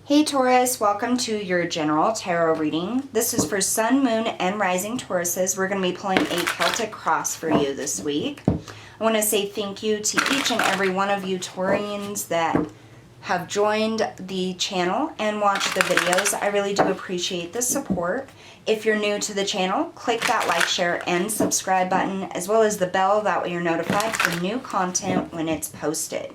Hey Taurus, welcome to your general tarot reading. This is for Sun, Moon, and Rising Tauruses. We're going to be pulling a Celtic cross for you this week. I want to say thank you to each and every one of you Taurians that have joined the channel and watched the videos. I really do appreciate the support. If you're new to the channel, click that like, share, and subscribe button, as well as the bell. That way you're notified for new content when it's posted.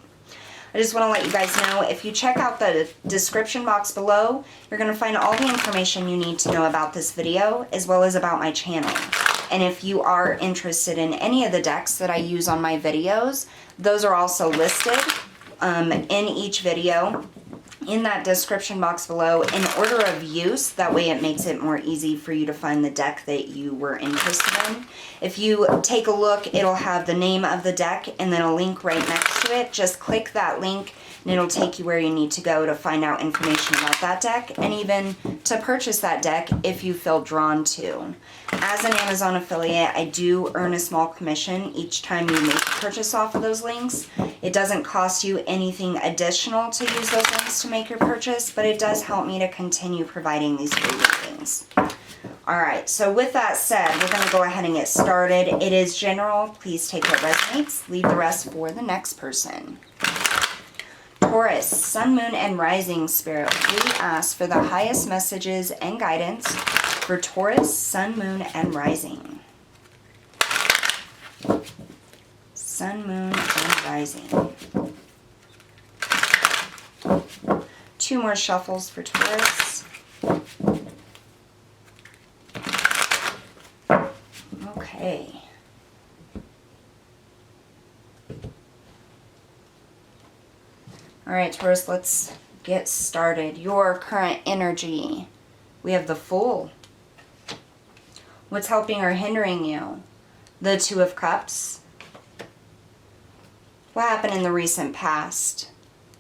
I just want to let you guys know, if you check out the description box below, you're going to find all the information you need to know about this video, as well as about my channel. And if you are interested in any of the decks that I use on my videos, those are also listed in each video in that description box below in order of use. That way it makes it more easy for you to find the deck that you were interested in. If you take a look, it'll have the name of the deck and then a link right next to it. Just click that link and it'll take you where you need to go to find out information about that deck and even to purchase that deck if you feel drawn to. As an Amazon affiliate, I do earn a small commission each time you make a purchase off of those links. It doesn't cost you anything additional to use those links to make your purchase, but it does help me to continue providing these free readings. Alright, so with that said, we're going to go ahead and get started. It is general. Please take what resonates. Leave the rest for the next person. Taurus, Sun, Moon, and Rising Spirit, we ask for the highest messages and guidance for Taurus, Sun, Moon, and Rising. Sun, Moon, and Rising. Two more shuffles for Taurus. Okay. Alright, Taurus, let's get started. Your current energy. We have the Fool. What's helping or hindering you? The Two of Cups. What happened in the recent past?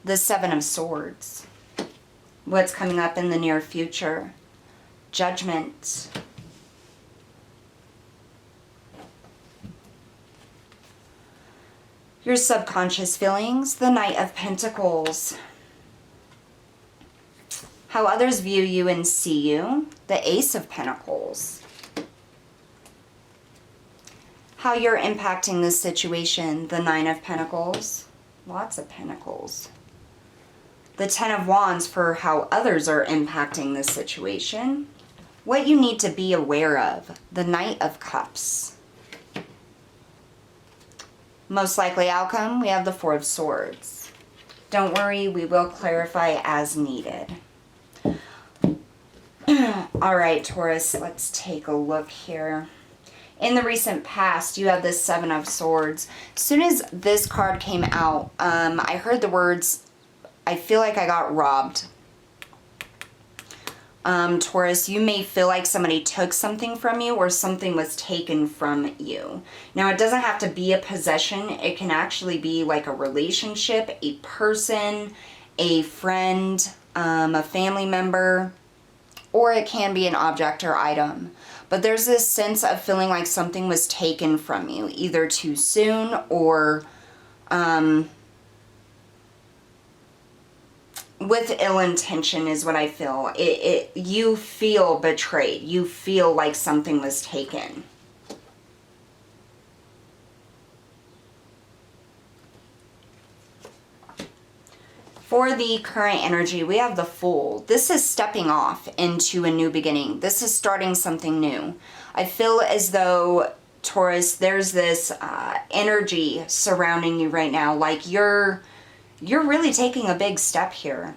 The Seven of Swords. What's coming up in the near future? Judgment. Your subconscious feelings, the Knight of Pentacles. How others view you and see you, the Ace of Pentacles. How you're impacting this situation, the Nine of Pentacles. Lots of Pentacles. The Ten of Wands for how others are impacting this situation. What you need to be aware of, the Knight of Cups. Most likely outcome, we have the Four of Swords. Don't worry, we will clarify as needed. Alright, Taurus, let's take a look here. In the recent past, you have this Seven of Swords. As soon as this card came out, I heard the words, I feel like I got robbed. Taurus, you may feel like somebody took something from you or something was taken from you. Now, it doesn't have to be a possession. It can actually be like a relationship, a person, a friend, a family member, or it can be an object or item. But there's this sense of feeling like something was taken from you, either too soon or with ill intention is what I feel. You feel betrayed. You feel like something was taken. For the current energy, we have the Fool. This is stepping off into a new beginning. This is starting something new. I feel as though, Taurus, there's this energy surrounding you right now. Like you're really taking a big step here.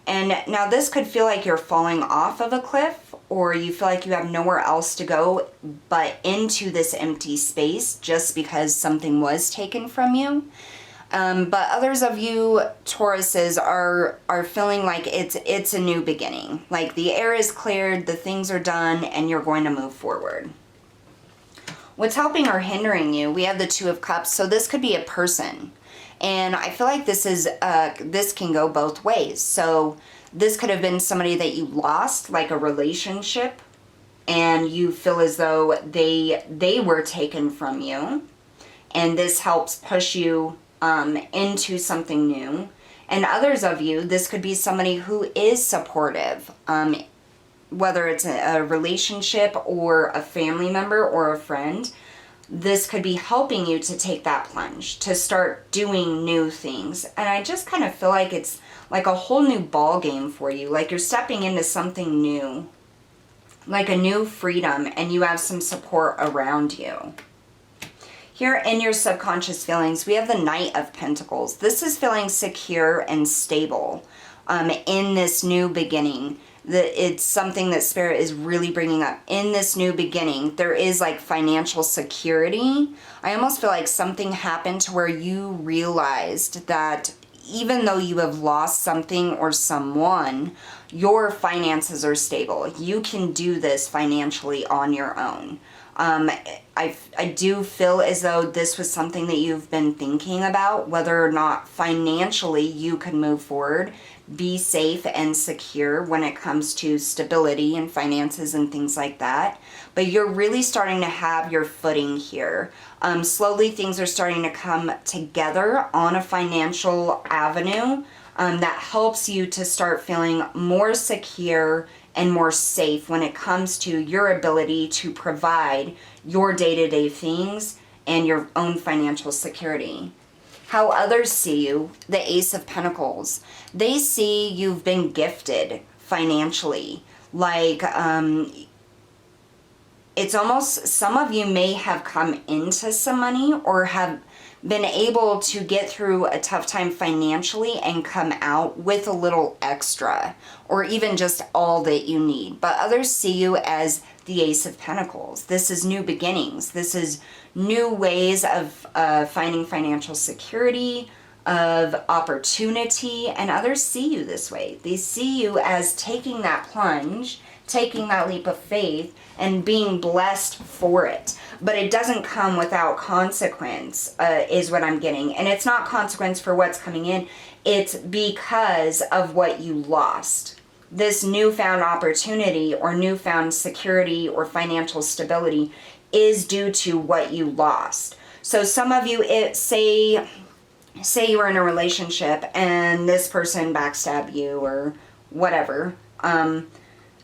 And now this could feel like you're falling off of a cliff, or you feel like you have nowhere else to go but into this empty space just because something was taken from you. But others of you Tauruses are feeling like it's a new beginning. Like the air is cleared, the things are done, and you're going to move forward. What's helping or hindering you? We have the Two of Cups, so this could be a person. And I feel like this can go both ways. So this could have been somebody that you lost, like a relationship, and you feel as though they were taken from you. And this helps push you into something new. And others of you, this could be somebody who is supportive, whether it's a relationship or a family member or a friend. This could be helping you to take that plunge, to start doing new things. And I just kind of feel like it's like a whole new ball game for you, like you're stepping into something new, like a new freedom, and you have some support around you. Here in your subconscious feelings, we have the Knight of Pentacles. This is feeling secure and stable in this new beginning. It's something that Spirit is really bringing up. In this new beginning, there is like financial security. I almost feel like something happened to where you realized that even though you have lost something or someone, your finances are stable. You can do this financially on your own. I do feel as though this was something that you've been thinking about, whether or not financially you can move forward, be safe and secure when it comes to stability and finances and things like that. But you're really starting to have your footing here. Slowly things are starting to come together on a financial avenue that helps you to start feeling more secure and more safe when it comes to your ability to provide your day-to-day things and your own financial security. How others see you, the Ace of Pentacles, they see you've been gifted financially. Like, it's almost, some of you may have come into some money or have been able to get through a tough time financially and come out with a little extra, or even just all that you need. But others see you as the Ace of Pentacles. This is new beginnings. This is new ways of finding financial security, of opportunity, and others see you this way. They see you as taking that plunge, taking that leap of faith, and being blessed for it. But it doesn't come without consequence, is what I'm getting. And it's not consequence for what's coming in. It's because of what you lost. This newfound opportunity or newfound security or financial stability is due to what you lost. So some of you, say you were in a relationship and this person backstabbed you or whatever.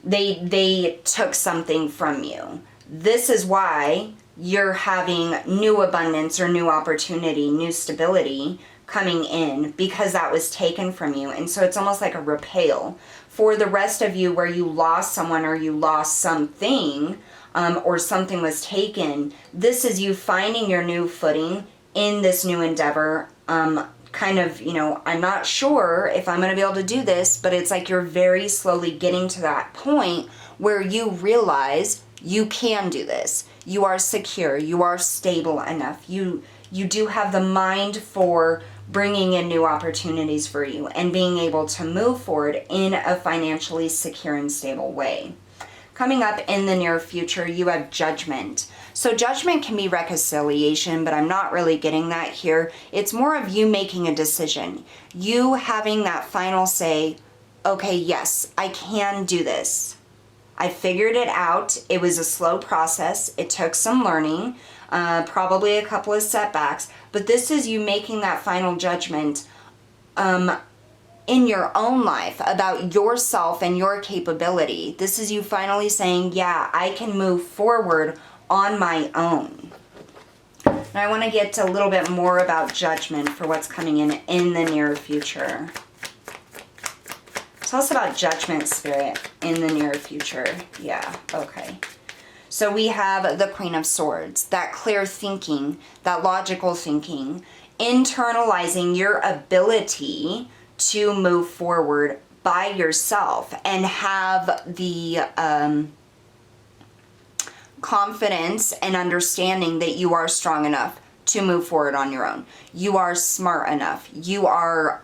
They took something from you. This is why you're having new abundance or new opportunity, new stability coming in, because that was taken from you. And so it's almost like a repel. For the rest of you where you lost someone or you lost something, or something was taken, this is you finding your new footing in this new endeavor. Kind of, I'm not sure if I'm going to be able to do this, but it's like you're very slowly getting to that point where you realize you can do this. You are secure. You are stable enough. You do have the mind for bringing in new opportunities for you and being able to move forward in a financially secure and stable way. Coming up in the near future, you have Judgment. So Judgment can be reconciliation, but I'm not really getting that here. It's more of you making a decision. You having that final say, okay, yes, I can do this. I figured it out. It was a slow process. It took some learning, probably a couple of setbacks, but this is you making that final judgment in your own life about yourself and your capability. This is you finally saying, yeah, I can move forward on my own. Now I want to get a little bit more about Judgment for what's coming in the near future. Tell us about Judgment, Spirit, in the near future. Yeah, okay. So we have the Queen of Swords, that clear thinking, that logical thinking, internalizing your ability to move forward by yourself and have the confidence and understanding that you are strong enough to move forward on your own. You are smart enough. You are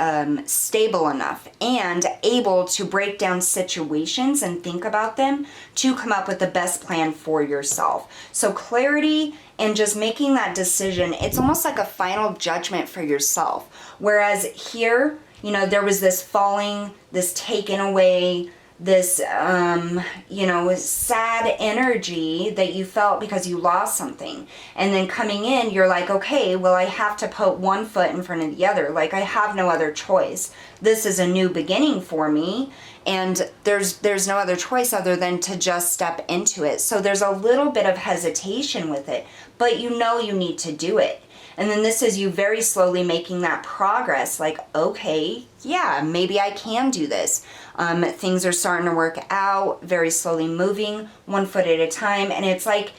stable enough and able to break down situations and think about them to come up with the best plan for yourself. So clarity and just making that decision, it's almost like a final judgment for yourself. Whereas here, there was this falling, this taken away, you know, sad energy that you felt because you lost something. And then coming in, you're like, okay, well, I have to put one foot in front of the other. Like, I have no other choice. This is a new beginning for me. And there's no other choice other than to just step into it. So there's a little bit of hesitation with it, but you know you need to do it. And then this is you very slowly making that progress, like, okay, yeah, maybe I can do this. Things are starting to work out, very slowly moving, one foot at a time. And it's like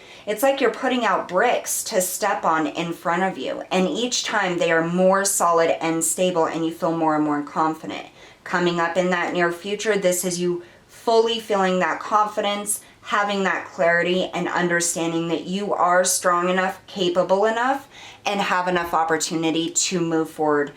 you're putting out bricks to step on in front of you. And each time they are more solid and stable, and you feel more and more confident. Coming up in that near future, this is you fully feeling that confidence, having that clarity, and understanding that you are strong enough, capable enough, and have enough opportunity to move forward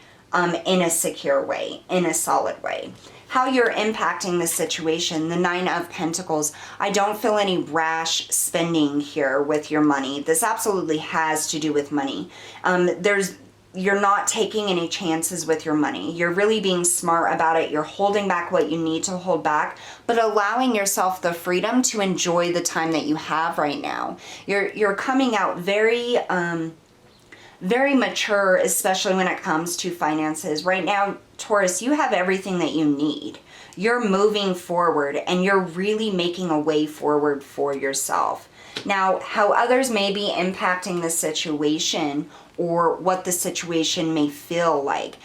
in a secure way, in a solid way. How you're impacting the situation, the Nine of Pentacles. I don't feel any rash spending here with your money. This absolutely has to do with money. You're not taking any chances with your money. You're really being smart about it. You're holding back what you need to hold back, but allowing yourself the freedom to enjoy the time that you have right now. You're coming out very mature, especially when it comes to finances. Right now, Taurus, you have everything that you need. You're moving forward, and you're really making a way forward for yourself. Now, how others may be impacting the situation, or what the situation may feel like.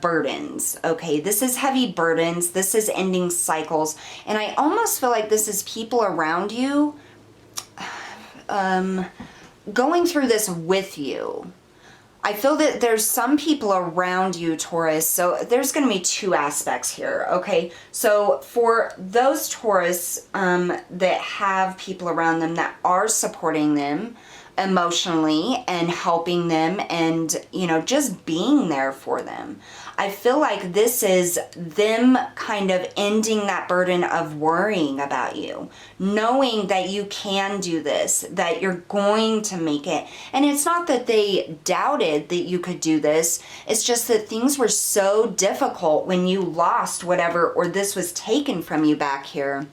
Burdens, okay? This is heavy burdens. This is ending cycles. And I almost feel like this is people around you going through this with you. I feel that there's some people around you, Taurus. So there's going to be two aspects here, okay? So for those Taurus that have people around them that are supporting them emotionally and helping them and, you know, just being there for them, I feel like this is them kind of ending that burden of worrying about you, knowing that you can do this, that you're going to make it. And it's not that they doubted that you could do this. It's just that things were so difficult when you lost whatever, or this was taken from you back here,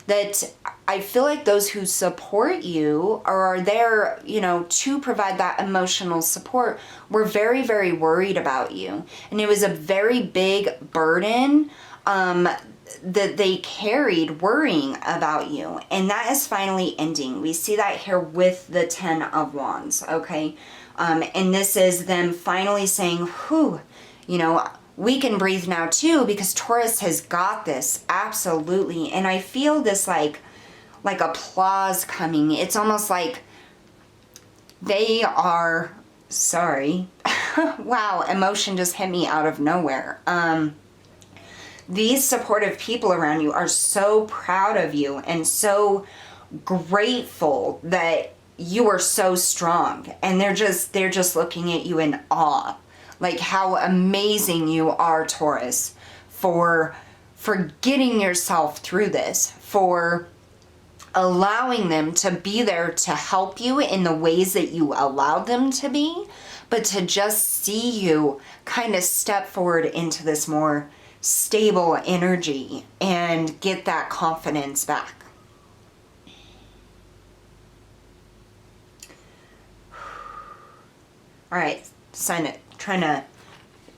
that I feel like those who support you or are there, you know, to provide that emotional support were very, very worried about you. And it was a very big burden that they carried, worrying about you. And that is finally ending. We see that here with the Ten of Wands, okay? And this is them finally saying, whew, you know, we can breathe now too, because Taurus has got this, absolutely. And I feel this like applause coming. It's almost like they are, sorry, wow, emotion just hit me out of nowhere. These supportive people around you are so proud of you and so grateful that you are so strong, and they're just looking at you in awe. Like how amazing you are, Taurus, for getting yourself through this, for allowing them to be there to help you in the ways that you allowed them to be, but to just see you kind of step forward into this more stable energy and get that confidence back. All right, sign it. Trying to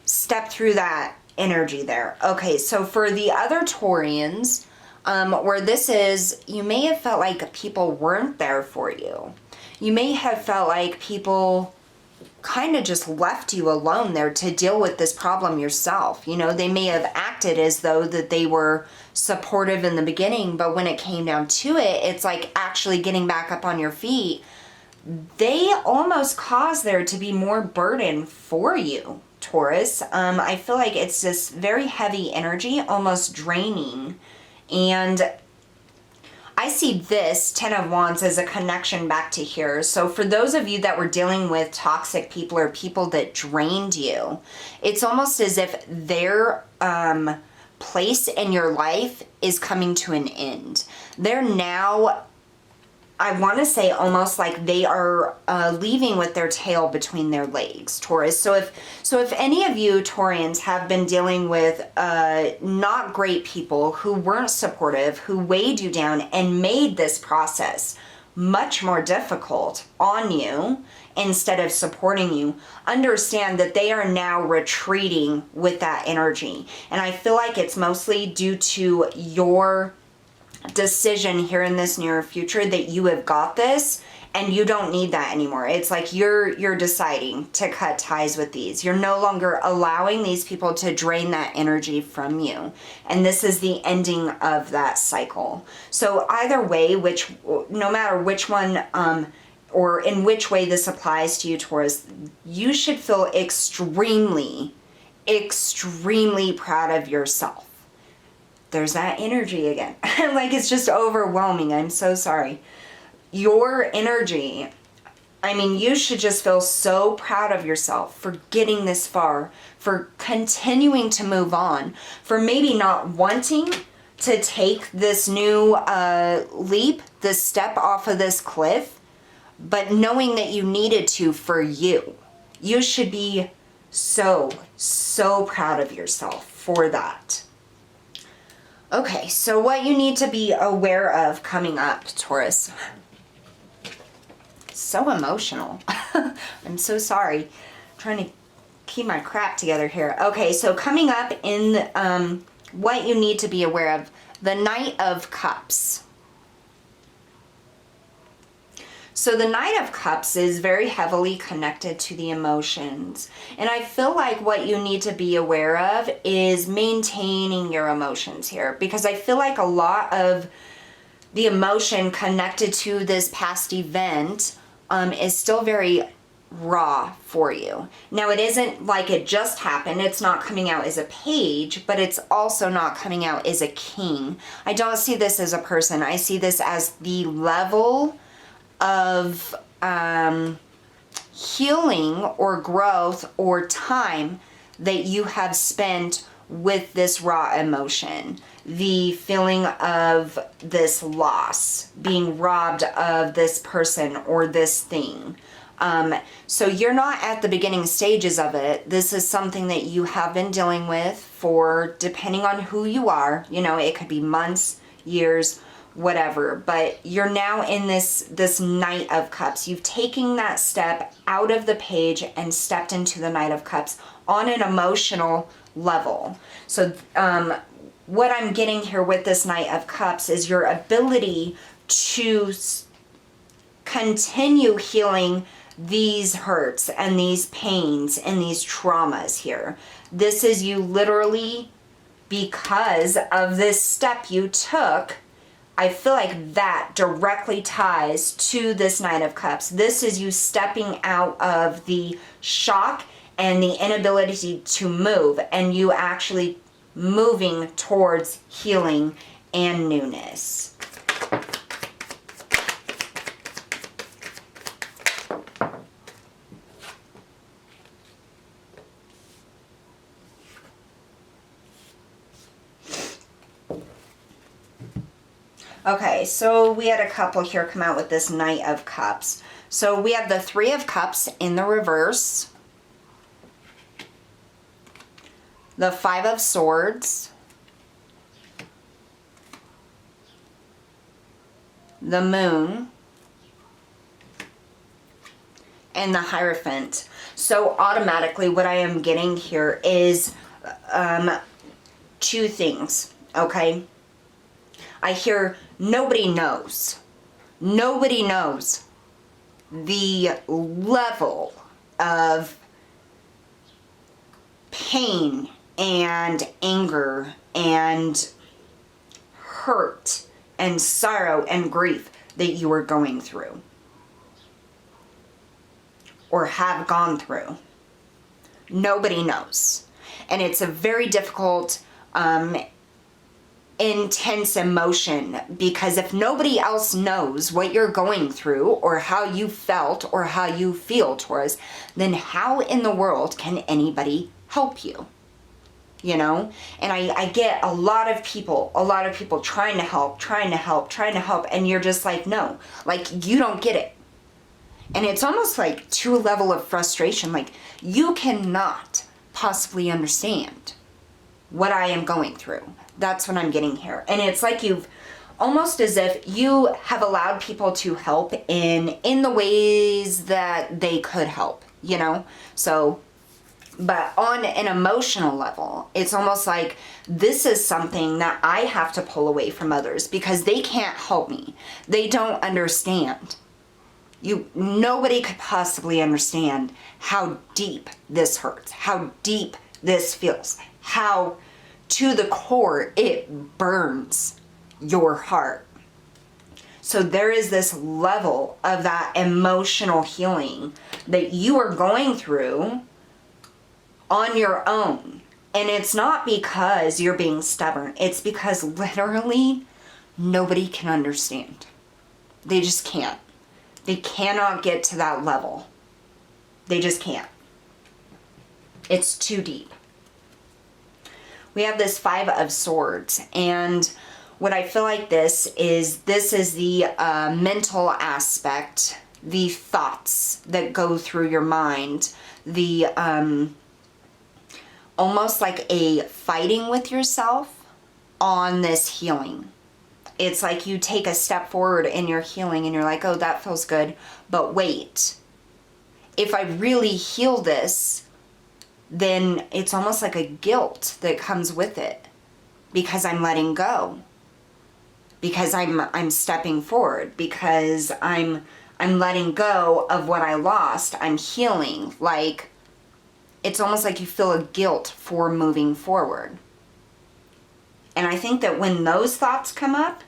step through that energy there. Okay, so for the other Taurians, where this is, you may have felt like people weren't there for you. You may have felt like people kind of just left you alone there to deal with this problem yourself. You know, they may have acted as though that they were supportive in the beginning, but when it came down to it, it's like actually getting back up on your feet. They almost cause there to be more burden for you, Taurus. I feel like it's this very heavy energy, almost draining. And I see this Ten of Wands as a connection back to here. So for those of you that were dealing with toxic people or people that drained you, it's almost as if their place in your life is coming to an end. They're now I want to say almost like they are leaving with their tail between their legs, Taurus. So if any of you Taurians have been dealing with not great people who weren't supportive, who weighed you down and made this process much more difficult on you instead of supporting you, understand that they are now retreating with that energy. And I feel like it's mostly due to your decision here in this near future that you have got this and you don't need that anymore. It's like you're deciding to cut ties with these. You're no longer allowing these people to drain that energy from you. And this is the ending of that cycle. So either way, no matter which one or in which way this applies to you, Taurus, you should feel extremely, extremely proud of yourself. There's that energy again. Like, it's just overwhelming. I'm so sorry. Your energy, I mean, you should just feel so proud of yourself for getting this far, for continuing to move on, for maybe not wanting to take this new leap, this step off of this cliff, but knowing that you needed to for you. You should be so, so proud of yourself for that. Okay, so what you need to be aware of coming up, Taurus. So emotional. I'm so sorry. I'm trying to keep my crap together here. Okay, so coming up in what you need to be aware of, the Knight of Cups. So the Knight of Cups is very heavily connected to the emotions. And I feel like what you need to be aware of is maintaining your emotions here. Because I feel like a lot of the emotion connected to this past event is still very raw for you. Now, it isn't like it just happened. It's not coming out as a page, but it's also not coming out as a king. I don't see this as a person. I see this as the level of healing or growth or time that you have spent with this raw emotion. The feeling of this loss, being robbed of this person or this thing. So you're not at the beginning stages of it. This is something that you have been dealing with for, depending on who you are, you know, it could be months, years, whatever, but you're now in this Knight of Cups. You've taken that step out of the page and stepped into the Knight of Cups on an emotional level. So what I'm getting here with this Knight of Cups is your ability to continue healing these hurts and these pains and these traumas here. This is you literally, because of this step you took, I feel like that directly ties to this Knight of Cups. This is you stepping out of the shock and the inability to move, and you actually moving towards healing and newness. Okay, so we had a couple here come out with this Knight of Cups. So we have the Three of Cups in the reverse, the Five of Swords, the Moon, and the Hierophant. So automatically what I am getting here is two things, okay? I hear nobody knows. Nobody knows the level of pain and anger and hurt and sorrow and grief that you are going through or have gone through. Nobody knows. And it's a very difficult intense emotion, because if nobody else knows what you're going through or how you felt or how you feel, Taurus, then how in the world can anybody help you? you know? And I get a lot of people trying to help, and you're just like, no, like, you don't get it. And it's almost like to a level of frustration, like, you cannot possibly understand what I am going through. That's what I'm getting here. And it's like you've almost as if you have allowed people to help in the ways that they could help, you know? So, but on an emotional level, it's almost like this is something that I have to pull away from others because they can't help me. They don't understand. Nobody could possibly understand how deep this hurts, how deep this feels, how to the core it burns your heart. So there is this level of that emotional healing that you are going through on your own. And it's not because you're being stubborn. It's because literally nobody can understand. They just can't. They cannot get to that level. They just can't. It's too deep. We have this 5 of Swords, and what I feel like this is the mental aspect, the thoughts that go through your mind, the almost like a fighting with yourself on this healing. It's like you take a step forward in your healing and you're like, oh, that feels good, but wait, if I really heal this, then it's almost like a guilt that comes with it because I'm letting go, because I'm stepping forward, because I'm letting go of what I lost. I'm healing. Like, it's almost like you feel a guilt for moving forward. And I think that when those thoughts come up,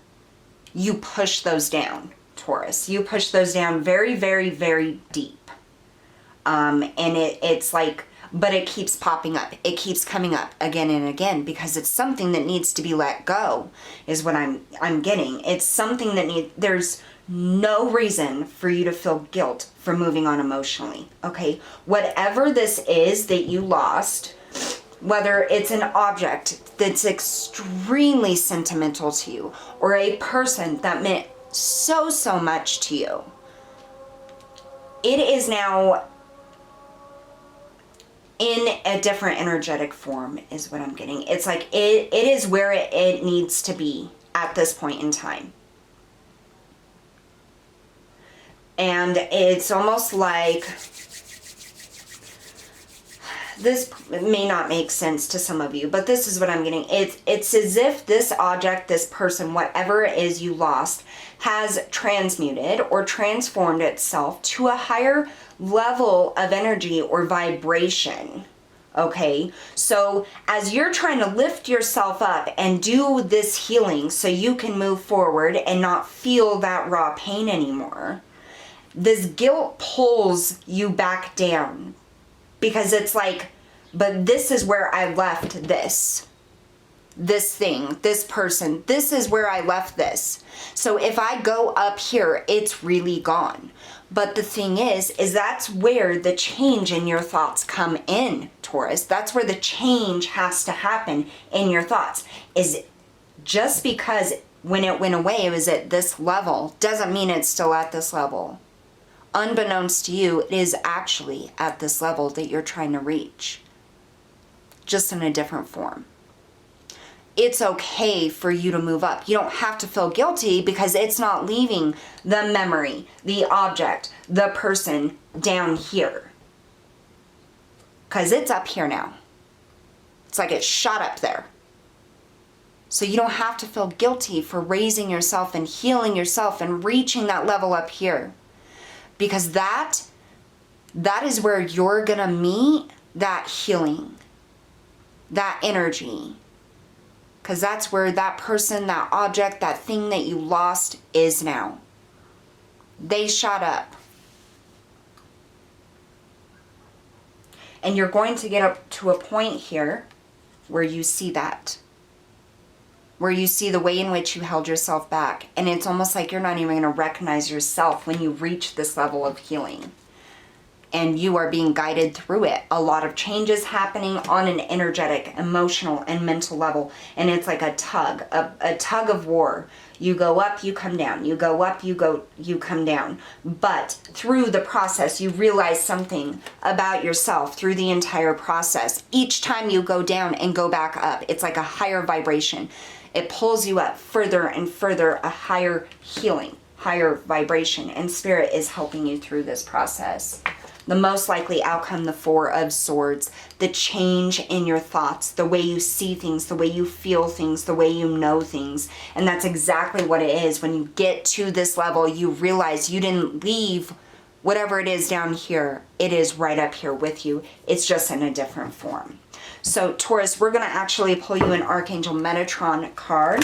you push those down, Taurus. You push those down very, very, very deep. And it's like, but it keeps popping up. It keeps coming up again and again because it's something that needs to be let go, is what I'm getting. It's something that there's no reason for you to feel guilt for moving on emotionally, okay? Whatever this is that you lost, whether it's an object that's extremely sentimental to you or a person that meant so, so much to you, it is now in a different energetic form, is what I'm getting. It's like it is where it needs to be at this point in time. And it's almost like, this may not make sense to some of you, but this is what I'm getting. It's as if this object, this person, whatever it is you lost, has transmuted or transformed itself to a higher level of energy or vibration. Okay, so as you're trying to lift yourself up and do this healing so you can move forward and not feel that raw pain anymore, this guilt pulls you back down. Because it's like, but this is where I left this thing, this person, this is where I left this. So if I go up here, it's really gone. But the thing is that's where the change in your thoughts come in, Taurus. That's where the change has to happen in your thoughts. Is just because when it went away, it was at this level, doesn't mean it's still at this level. Unbeknownst to you, it is actually at this level that you're trying to reach, just in a different form. It's okay for you to move up. You don't have to feel guilty because it's not leaving the memory, the object, the person down here. Because it's up here now. It's like it shot up there. So you don't have to feel guilty for raising yourself and healing yourself and reaching that level up here. Because that is where you're going to meet that healing, that energy. Because that's where that person, that object, that thing that you lost is now. They shot up. And you're going to get up to a point here where you see that. Where you see the way in which you held yourself back. And it's almost like you're not even going to recognize yourself when you reach this level of healing. and you are being guided through it. A lot of changes happening on an energetic, emotional, and mental level. And it's like a tug of war. You go up, you come down. You go up, you come down. But through the process, you realize something about yourself through the entire process. Each time you go down and go back up, it's like a higher vibration. It pulls you up further and further, a higher healing, higher vibration, and Spirit is helping you through this process. The most likely outcome, the Four of Swords, the change in your thoughts, the way you see things, the way you feel things, the way you know things. And that's exactly what it is. When you get to this level, you realize you didn't leave whatever it is down here. It is right up here with you. It's just in a different form. So Taurus, we're going to actually pull you an Archangel Metatron card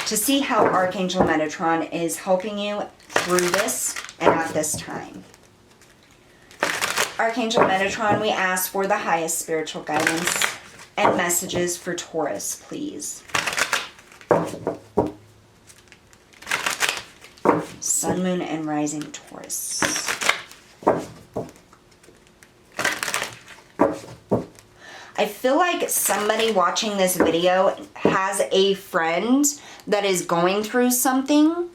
to see how Archangel Metatron is helping you through this and at this time. Archangel Metatron, we ask for the highest spiritual guidance and messages for Taurus, please. Sun, Moon, and Rising Taurus. I feel like somebody watching this video has a friend that is going through something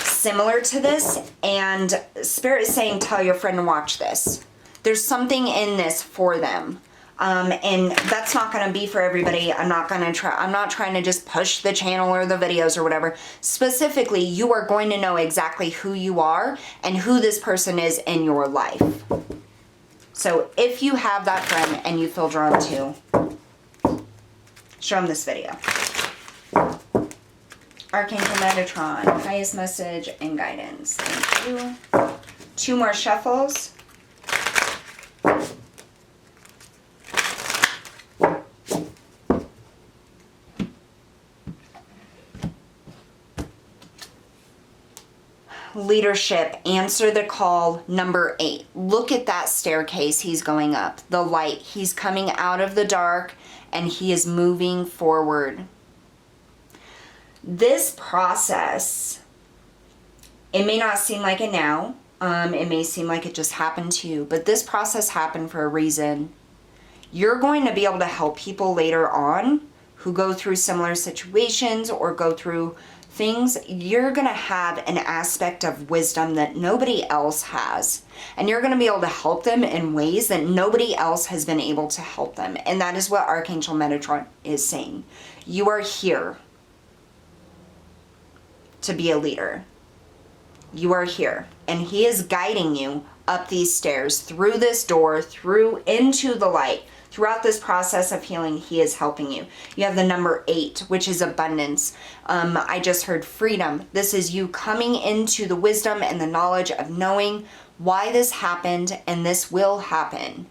similar to this, and Spirit is saying, tell your friend to watch this. There's something in this for them. And that's not going to be for everybody. I'm not trying to just push the channel or the videos or whatever. Specifically, you are going to know exactly who you are and who this person is in your life. So if you have that friend and you feel drawn to, show them this video. Archangel Metatron, highest message and guidance. Thank you. 2 more shuffles. Leadership, answer the call, number 8. Look at that staircase he's going up. The light. He's coming out of the dark and he is moving forward. This process, it may not seem like it now. It may seem like it just happened to you, but this process happened for a reason. You're going to be able to help people later on who go through similar situations or go through things. You're going to have an aspect of wisdom that nobody else has. And you're going to be able to help them in ways that nobody else has been able to help them. And that is what Archangel Metatron is saying. You are here to be a leader. You are here. And he is guiding you up these stairs, through this door, through into the light. Throughout this process of healing, he is helping you. You have the number 8, which is abundance. I just heard freedom. This is you coming into the wisdom and the knowledge of knowing why this happened, and this will happen.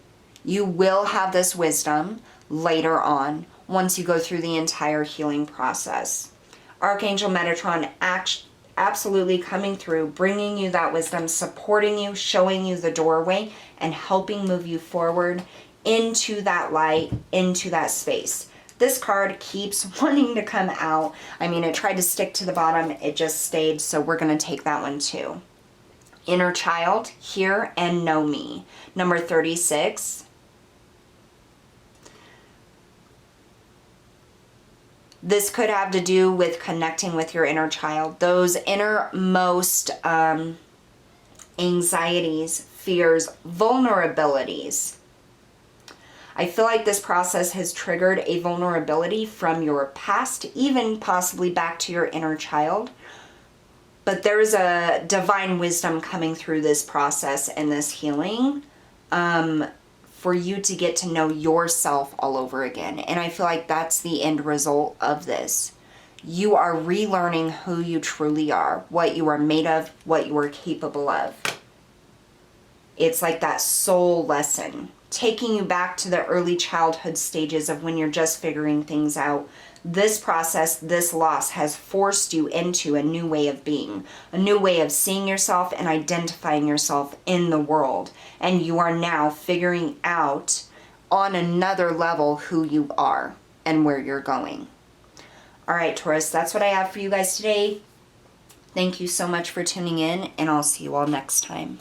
You will have this wisdom later on once you go through the entire healing process. Archangel Metatron absolutely coming through, bringing you that wisdom, supporting you, showing you the doorway, and helping move you forward into that light, into that space. This card keeps wanting to come out. I mean, it tried to stick to the bottom. It just stayed, so we're going to take that one too. Inner child, hear and know me. Number 36. This could have to do with connecting with your inner child. Those innermost anxieties, fears, vulnerabilities. I feel like this process has triggered a vulnerability from your past, even possibly back to your inner child. But there's a divine wisdom coming through this process and this healing for you to get to know yourself all over again. And I feel like that's the end result of this. You are relearning who you truly are, what you are made of, what you are capable of. It's like that soul lesson, taking you back to the early childhood stages of when you're just figuring things out. This process, this loss has forced you into a new way of being, a new way of seeing yourself and identifying yourself in the world. And you are now figuring out on another level who you are and where you're going. All right, Taurus, that's what I have for you guys today. Thank you so much for tuning in, and I'll see you all next time.